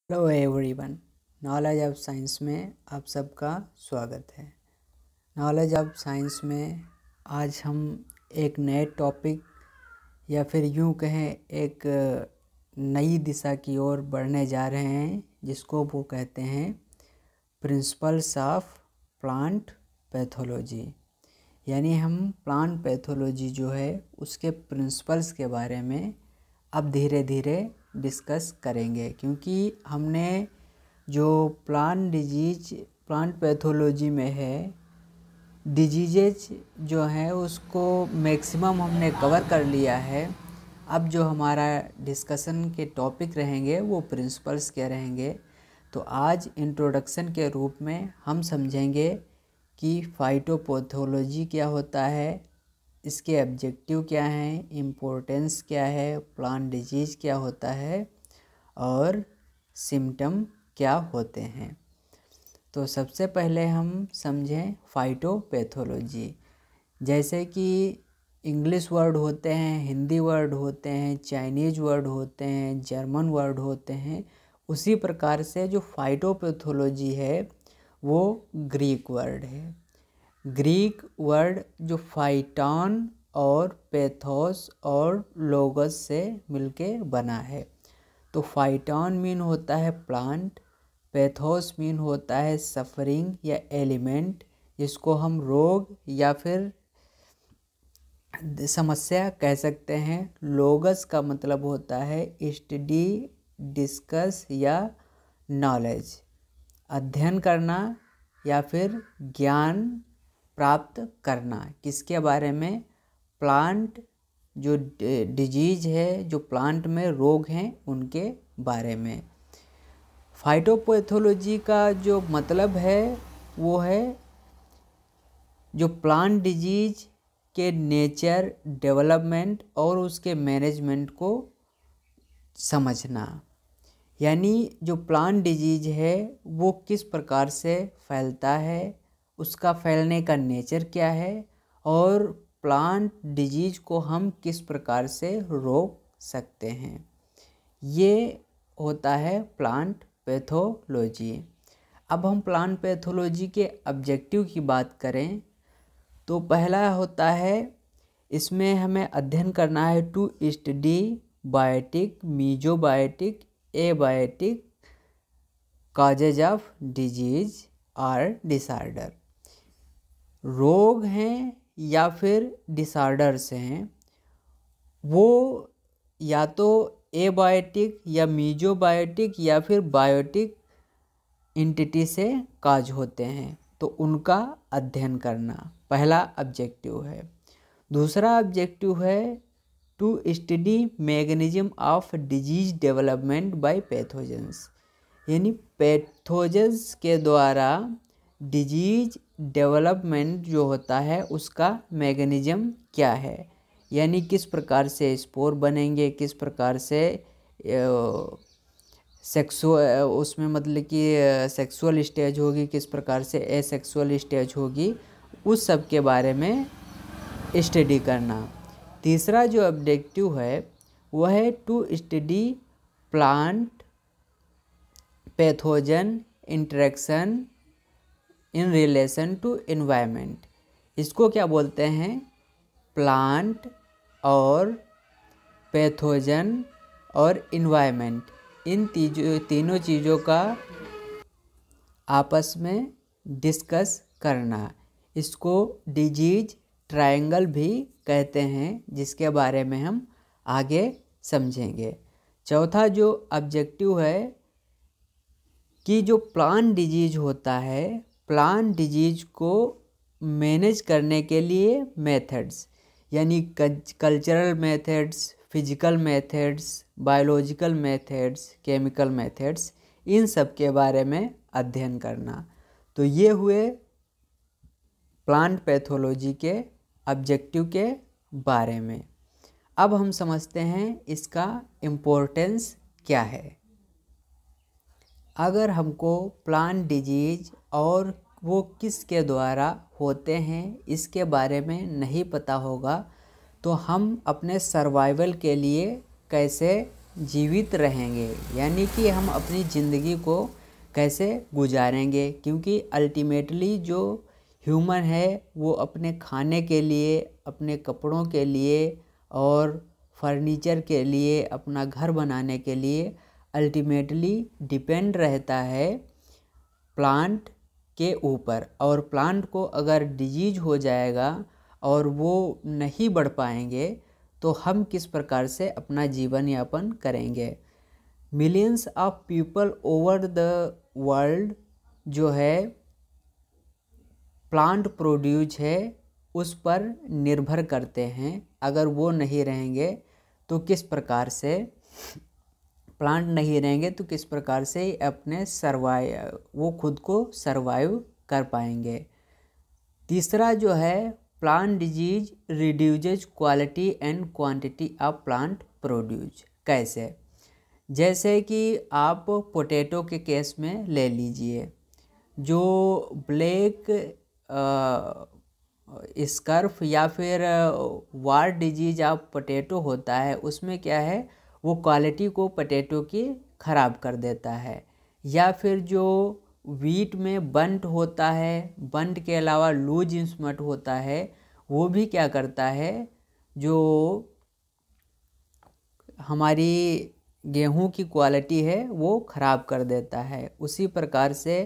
Hello everyone, knowledge of science में आप सबका स्वागत है। नॉलेज ऑफ साइंस में आज हम एक नए टॉपिक या फिर यूं कहें एक नई दिशा की ओर बढ़ने जा रहे हैं, जिसको वो कहते हैं प्रिंसिपल्स ऑफ प्लांट पैथोलॉजी। यानी हम प्लांट पैथोलॉजी जो है उसके प्रिंसिपल्स के बारे में अब धीरे धीरे डिस्कस करेंगे, क्योंकि हमने जो प्लांट पैथोलॉजी में है डिजीजेज जो है उसको मैक्सिमम हमने कवर कर लिया है। अब जो हमारा डिस्कशन के टॉपिक रहेंगे वो प्रिंसिपल्स के रहेंगे। तो आज इंट्रोडक्शन के रूप में हम समझेंगे कि फाइटोपैथोलॉजी क्या होता है, इसके ऑब्जेक्टिव क्या हैं, इम्पोर्टेंस क्या है, प्लांट डिजीज़ क्या होता है और सिम्टम क्या होते हैं। तो सबसे पहले हम समझें फाइटोपैथोलॉजी। जैसे कि इंग्लिश वर्ड होते हैं, हिंदी वर्ड होते हैं, चाइनीज़ वर्ड होते हैं, जर्मन वर्ड होते हैं, उसी प्रकार से जो फाइटोपैथोलॉजी है वो ग्रीक वर्ड है। ग्रीक वर्ड जो फाइटॉन और पैथोस और लोगस से मिलके बना है। तो फाइटॉन मीन होता है प्लांट, पैथोस मीन होता है सफरिंग या एलिमेंट, जिसको हम रोग या फिर समस्या कह सकते हैं। लोगस का मतलब होता है स्टडी, डिस्कस या नॉलेज, अध्ययन करना या फिर ज्ञान प्राप्त करना। किसके बारे में? प्लांट जो डिजीज है, जो प्लांट में रोग हैं उनके बारे में। फाइटोपैथोलॉजी का जो मतलब है वो है जो प्लांट डिजीज के नेचर, डेवलपमेंट और उसके मैनेजमेंट को समझना। यानी जो प्लांट डिजीज है वो किस प्रकार से फैलता है, उसका फैलने का नेचर क्या है और प्लांट डिजीज को हम किस प्रकार से रोक सकते हैं, ये होता है प्लांट पैथोलॉजी। अब हम प्लांट पैथोलॉजी के ऑब्जेक्टिव की बात करें तो पहला होता है, इसमें हमें अध्ययन करना है to study biotic, mesobiotic, abiotic causes of disease और डिसऑर्डर। रोग हैं या फिर डिसऑर्डर्स हैं, वो या तो एबायोटिक या मीजोबायोटिक या फिर बायोटिक एंटिटी से काज होते हैं, तो उनका अध्ययन करना पहला ऑब्जेक्टिव है। दूसरा ऑब्जेक्टिव है to study mechanism of disease development by pathogens. यानी पैथोजेंस के द्वारा डिजीज डेवलपमेंट जो होता है उसका मैकेनिज्म क्या है, यानी किस प्रकार से स्पोर बनेंगे, किस प्रकार से उसमें मतलब कि सेक्सुअल स्टेज होगी, किस प्रकार से एसेक्सुअल स्टेज होगी, उस सब के बारे में स्टडी करना। तीसरा जो ऑब्जेक्टिव है वह है to study plant pathogen interaction in relation to environment. इसको क्या बोलते हैं? प्लांट और पैथोजन और एनवायरनमेंट, इन तीनों चीज़ों का आपस में डिस्कस करना। इसको डिजीज ट्रायंगल भी कहते हैं, जिसके बारे में हम आगे समझेंगे। चौथा जो ऑब्जेक्टिव है कि जो प्लांट डिजीज होता है, प्लांट डिजीज को मैनेज करने के लिए मेथड्स, यानी cultural methods, physical methods, biological methods, chemical methods, इन सब के बारे में अध्ययन करना। तो ये हुए प्लांट पैथोलॉजी के ऑब्जेक्टिव के बारे में। अब हम समझते हैं इसका इम्पोर्टेंस क्या है। अगर हमको प्लांट डिजीज और वो किसके द्वारा होते हैं इसके बारे में नहीं पता होगा तो हम अपने सर्वाइवल के लिए कैसे जीवित रहेंगे, यानी कि हम अपनी ज़िंदगी को कैसे गुजारेंगे, क्योंकि अल्टीमेटली जो ह्यूमन है वो अपने खाने के लिए, अपने कपड़ों के लिए और फर्नीचर के लिए, अपना घर बनाने के लिए अल्टीमेटली डिपेंड रहता है प्लांट के ऊपर। और प्लांट को अगर डिजीज हो जाएगा और वो नहीं बढ़ पाएंगे तो हम किस प्रकार से अपना जीवन यापन करेंगे। Millions of people over the world जो है प्लांट प्रोड्यूस है उस पर निर्भर करते हैं। अगर वो नहीं रहेंगे तो किस प्रकार से, प्लांट नहीं रहेंगे तो किस प्रकार से अपने वो खुद को सरवाइव कर पाएंगे। तीसरा जो है plant disease reduces quality and quantity of plant produce. कैसे? जैसे कि आप पोटैटो के केस में ले लीजिए, जो ब्लैक स्कर्फ या फिर वार डिजीज ऑफ पोटैटो होता है, उसमें क्या है वो क्वालिटी को पोटैटो की ख़राब कर देता है। या फिर जो वीट में बंट होता है, बंट के अलावा लूज इंसमट होता है, वो भी क्या करता है, जो हमारी गेहूं की क्वालिटी है वो ख़राब कर देता है। उसी प्रकार से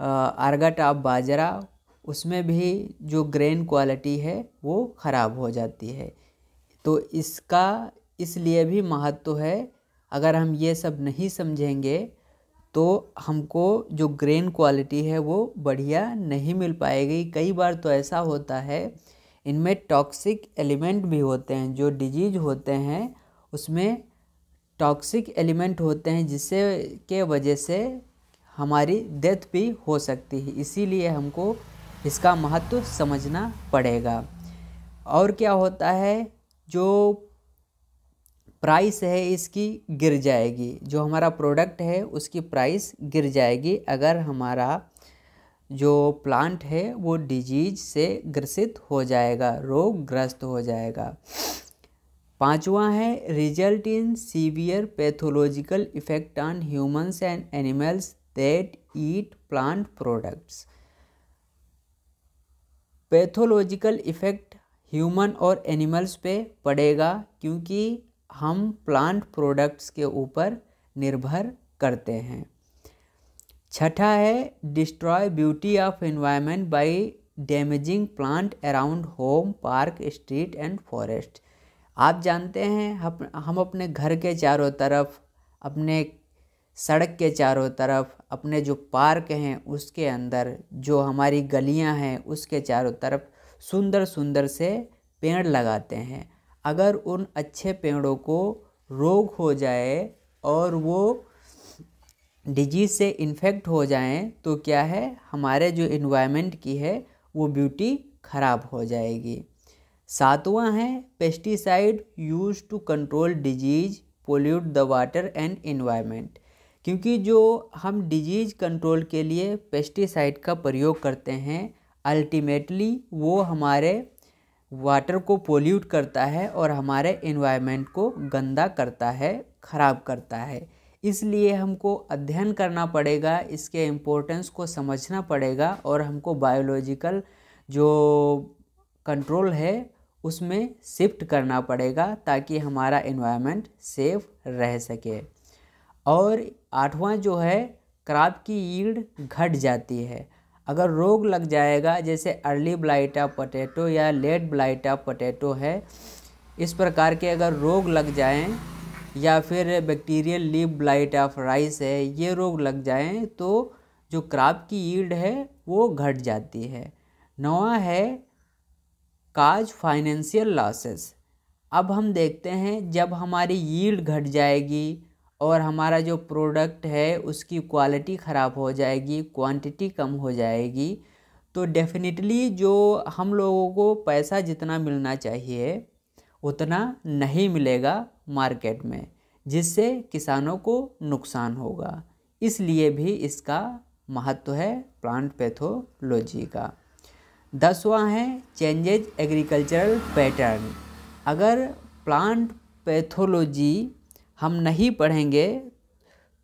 अर्गट ऑफ बाजरा, उसमें भी जो ग्रेन क्वालिटी है वो ख़राब हो जाती है। तो इसका इसलिए भी महत्व है। अगर हम ये सब नहीं समझेंगे तो हमको जो ग्रेन क्वालिटी है वो बढ़िया नहीं मिल पाएगी। कई बार तो ऐसा होता है इनमें टॉक्सिक एलिमेंट भी होते हैं, जो डिजीज होते हैं उसमें टॉक्सिक एलिमेंट होते हैं, जिससे के वजह से हमारी डेथ भी हो सकती है। इसीलिए हमको इसका महत्व समझना पड़ेगा। और क्या होता है, जो प्राइस है इसकी गिर जाएगी, जो हमारा प्रोडक्ट है उसकी प्राइस गिर जाएगी अगर हमारा जो प्लांट है वो डिजीज से ग्रसित हो जाएगा, रोगग्रस्त हो जाएगा। पांचवा है result in severe pathological effect on humans and animals that eat plant products. Pathological effect human और एनिमल्स पे पड़ेगा, क्योंकि हम प्लांट प्रोडक्ट्स के ऊपर निर्भर करते हैं। छठा है destroy beauty of environment by damaging plant around home, park, street and forest. आप जानते हैं हम अपने घर के चारों तरफ, अपने सड़क के चारों तरफ, अपने जो पार्क हैं उसके अंदर, जो हमारी गलियां हैं उसके चारों तरफ सुंदर सुंदर से पेड़ लगाते हैं। अगर उन अच्छे पेड़ों को रोग हो जाए और वो डिजीज से इन्फेक्ट हो जाएं तो क्या है, हमारे जो एनवायरनमेंट की है वो ब्यूटी खराब हो जाएगी। सातवां है pesticide use to control disease pollute the water and environment. क्योंकि जो हम डिजीज कंट्रोल के लिए पेस्टिसाइड का प्रयोग करते हैं, अल्टीमेटली वो हमारे वाटर को पोल्यूट करता है और हमारे एनवायरनमेंट को गंदा करता है, ख़राब करता है। इसलिए हमको अध्ययन करना पड़ेगा, इसके इम्पोर्टेंस को समझना पड़ेगा और हमको बायोलॉजिकल जो कंट्रोल है उसमें शिफ्ट करना पड़ेगा ताकि हमारा एनवायरनमेंट सेफ रह सके। और आठवां जो है क्रॉप की यील्ड घट जाती है। अगर रोग लग जाएगा, जैसे अर्ली ब्लाइट ऑफ पोटैटो या लेट ब्लाइट ऑफ पोटैटो है, इस प्रकार के अगर रोग लग जाएं, या फिर bacterial leaf blight of rice है, ये रोग लग जाएं तो जो क्रॉप की यील्ड है वो घट जाती है। नौवां है काज फाइनेंशियल लॉसेस। अब हम देखते हैं जब हमारी यील्ड घट जाएगी और हमारा जो प्रोडक्ट है उसकी क्वालिटी ख़राब हो जाएगी, क्वांटिटी कम हो जाएगी, तो डेफिनेटली जो हम लोगों को पैसा जितना मिलना चाहिए उतना नहीं मिलेगा मार्केट में, जिससे किसानों को नुकसान होगा। इसलिए भी इसका महत्व है प्लांट पैथोलॉजी का। 10वां है चेंजेज एग्रीकल्चरल पैटर्न। अगर प्लांट पैथोलॉजी हम नहीं पढ़ेंगे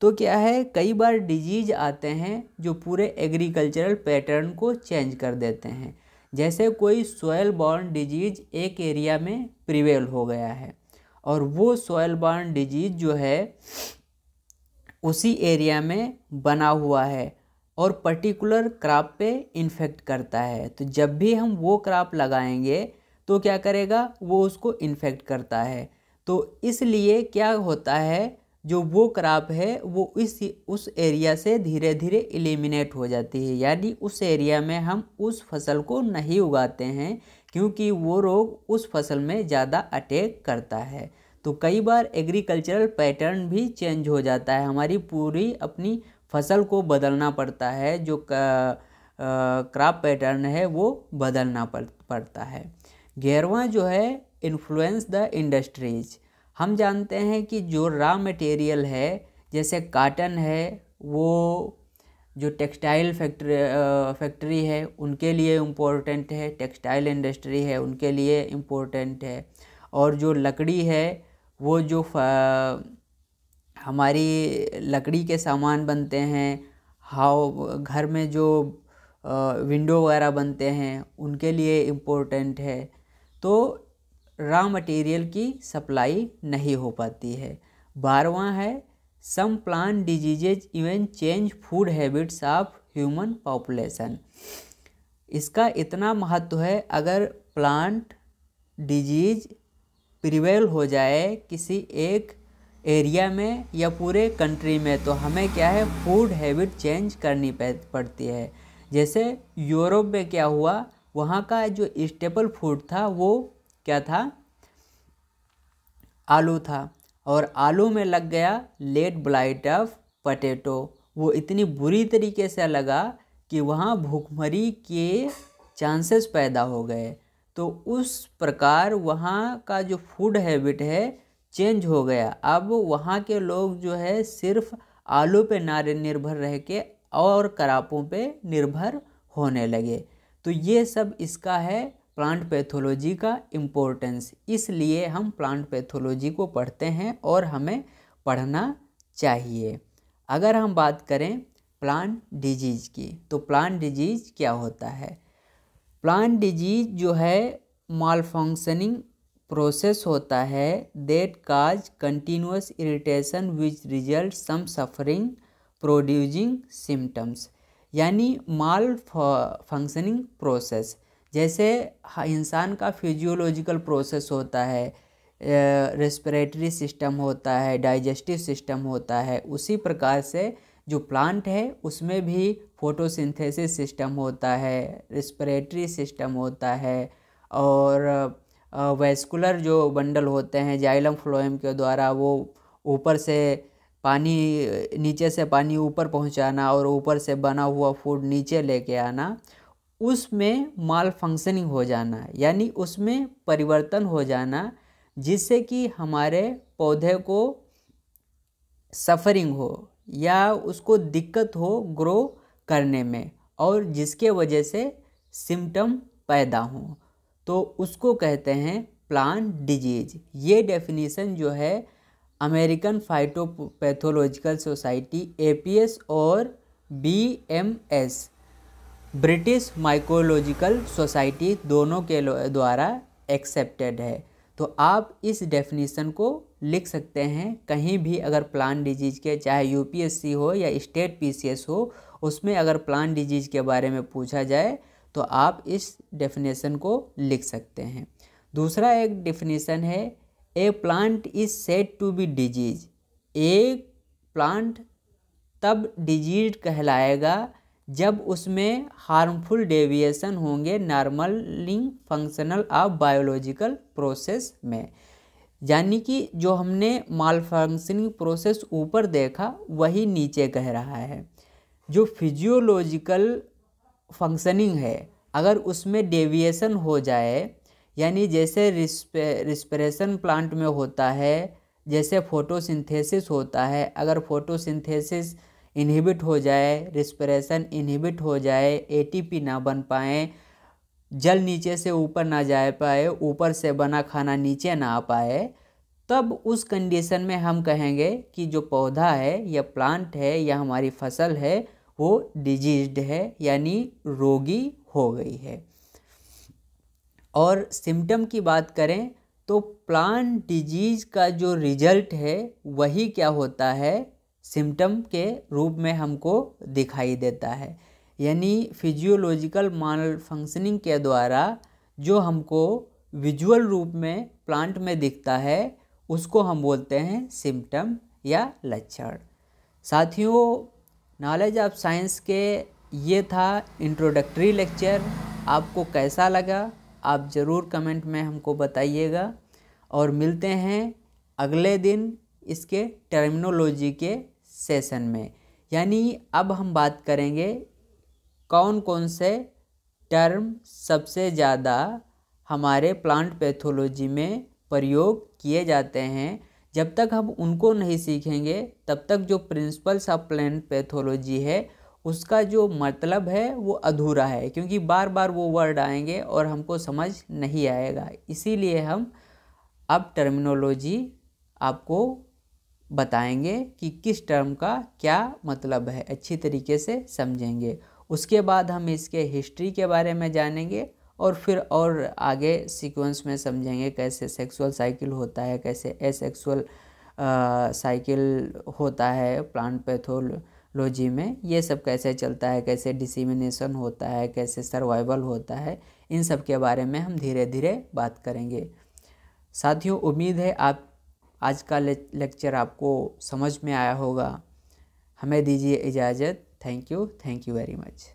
तो क्या है, कई बार डिजीज आते हैं जो पूरे एग्रीकल्चरल पैटर्न को चेंज कर देते हैं। जैसे कोई सॉयल बॉर्न डिजीज एक एरिया में प्रिवेल हो गया है और वो सॉयल बॉर्न डिजीज जो है उसी एरिया में बना हुआ है और पर्टिकुलर क्रॉप पे इन्फेक्ट करता है, तो जब भी हम वो क्रॉप लगाएंगे तो क्या करेगा, वो उसको इन्फेक्ट करता है। तो इसलिए क्या होता है, जो वो क्रॉप है वो उस एरिया से धीरे धीरे एलिमिनेट हो जाती है, यानी उस एरिया में हम उस फसल को नहीं उगाते हैं क्योंकि वो रोग उस फसल में ज़्यादा अटैक करता है। तो कई बार एग्रीकल्चरल पैटर्न भी चेंज हो जाता है, हमारी पूरी अपनी फसल को बदलना पड़ता है, जो क्रॉप पैटर्न है वो बदलना पड़ता है। 11वां जो है इन्फ्लुएंस द इंडस्ट्रीज। हम जानते हैं कि जो रॉ मटेरियल है जैसे काटन है, वो जो टेक्सटाइल फैक्ट्री है उनके लिए इम्पोर्टेंट है, टेक्सटाइल इंडस्ट्री है उनके लिए इम्पोर्टेंट है। और जो लकड़ी है वो जो हमारी लकड़ी के सामान बनते हैं, घर में जो विंडो वगैरह बनते हैं उनके लिए इम्पोर्टेंट है। तो रॉ मटेरियल की सप्लाई नहीं हो पाती है। 12वां है some plant diseases even change food habits of human population. इसका इतना महत्व है, अगर प्लांट डिजीज प्रिवेल हो जाए किसी एक एरिया में या पूरे कंट्री में तो हमें क्या है, फूड हैबिट चेंज करनी पड़ती है। जैसे यूरोप में क्या हुआ, वहाँ का जो स्टेपल फूड था वो क्या था, आलू था, और आलू में लग गया लेट ब्लाइट ऑफ पोटैटो। वो इतनी बुरी तरीके से लगा कि वहाँ भूखमरी के चांसेस पैदा हो गए। तो उस प्रकार वहाँ का जो फूड हैबिट है चेंज हो गया। अब वहाँ के लोग जो है सिर्फ आलू पे निर्भर रह के और क्रॉपों पे निर्भर होने लगे। तो ये सब इसका है प्लांट पैथोलॉजी का इम्पोर्टेंस। इसलिए हम प्लांट पैथोलॉजी को पढ़ते हैं और हमें पढ़ना चाहिए। अगर हम बात करें प्लांट डिजीज की, तो प्लांट डिजीज क्या होता है। प्लांट डिजीज जो है मालफंक्शनिंग प्रोसेस होता है that cause continuous irritation which result some suffering producing symptoms. यानी माल फंक्शनिंग प्रोसेस, जैसे इंसान का फिजियोलॉजिकल प्रोसेस होता है, रेस्पिरेटरी सिस्टम होता है, डाइजेस्टिव सिस्टम होता है, उसी प्रकार से जो प्लांट है उसमें भी फोटोसिंथेसिस सिस्टम होता है, रेस्पिरेटरी सिस्टम होता है, और वैस्कुलर जो बंडल होते हैं जाइलम फ्लोएम के द्वारा वो ऊपर से पानी, नीचे से पानी ऊपर पहुंचाना और ऊपर से बना हुआ फूड नीचे लेके आना, उसमें माल फंक्शनिंग हो जाना, यानी उसमें परिवर्तन हो जाना जिससे कि हमारे पौधे को सफरिंग हो या उसको दिक्कत हो ग्रो करने में, और जिसके वजह से सिम्टम पैदा हों, तो उसको कहते हैं प्लांट डिजीज। ये डेफिनेशन जो है अमेरिकन फाइटोपैथोलॉजिकल सोसाइटी APS और BMS ब्रिटिश माइकोलॉजिकल सोसाइटी दोनों के द्वारा एक्सेप्टेड है। तो आप इस डेफिनेशन को लिख सकते हैं कहीं भी, अगर प्लांट डिजीज के चाहे UPSC हो या स्टेट PCS हो, उसमें अगर प्लांट डिजीज के बारे में पूछा जाए तो आप इस डेफिनेशन को लिख सकते हैं। दूसरा एक डेफिनेशन है a plant is said to be disease. एक प्लांट तब डिजीज कहलाएगा जब उसमें हार्मफुल डेविएशन होंगे नॉर्मलिंग फंक्शनल ऑफ बायोलॉजिकल प्रोसेस में। यानी कि जो हमने माल फंक्शनिंग प्रोसेस ऊपर देखा वही नीचे कह रहा है। जो फिजियोलॉजिकल फंक्शनिंग है अगर उसमें डेविएशन हो जाए, यानी जैसे रिस्पिरेशन प्लांट में होता है, जैसे फोटोसिंथेसिस होता है, अगर फोटोसिंथेसिस इनहिबिट हो जाए, रिस्पिरेशन इनहिबिट हो जाए, ATP ना बन पाए, जल नीचे से ऊपर ना जा पाए, ऊपर से बना खाना नीचे ना आ पाए, तब उस कंडीशन में हम कहेंगे कि जो पौधा है या प्लांट है या हमारी फसल है वो डिजीज्ड है, यानी रोगी हो गई है। और सिम्टम की बात करें तो प्लांट डिजीज का जो रिजल्ट है वही क्या होता है, सिम्टम के रूप में हमको दिखाई देता है। यानी फिजियोलॉजिकल माल फंक्शनिंग के द्वारा जो हमको विजुअल रूप में प्लांट में दिखता है उसको हम बोलते हैं सिम्टम या लक्षण। साथियों, नॉलेज ऑफ साइंस के ये था इंट्रोडक्टरी लेक्चर। आपको कैसा लगा आप ज़रूर कमेंट में हमको बताइएगा, और मिलते हैं अगले दिन इसके टर्मिनोलॉजी के सेशन में। यानी अब हम बात करेंगे कौन कौन से टर्म सबसे ज़्यादा हमारे प्लांट पैथोलॉजी में प्रयोग किए जाते हैं। जब तक हम उनको नहीं सीखेंगे तब तक जो प्रिंसिपल्स ऑफ प्लांट पैथोलॉजी है उसका जो मतलब है वो अधूरा है, क्योंकि बार बार वो वर्ड आएंगे और हमको समझ नहीं आएगा। इसीलिए हम अब टर्मिनोलॉजी आपको बताएंगे कि किस टर्म का क्या मतलब है, अच्छी तरीके से समझेंगे। उसके बाद हम इसके हिस्ट्री के बारे में जानेंगे और फिर और आगे सीक्वेंस में समझेंगे कैसे सेक्सुअल साइकिल होता है, कैसे एसेक्सुअल साइकिल होता है प्लांट पैथोलॉजी में, ये सब कैसे चलता है, कैसे डिसेमिनेशन होता है, कैसे सर्वाइवल होता है, इन सब के बारे में हम धीरे धीरे बात करेंगे। साथियों, उम्मीद है आप आज का लेक्चर आपको समझ में आया होगा। हमें दीजिए इजाज़त। Thank you very much.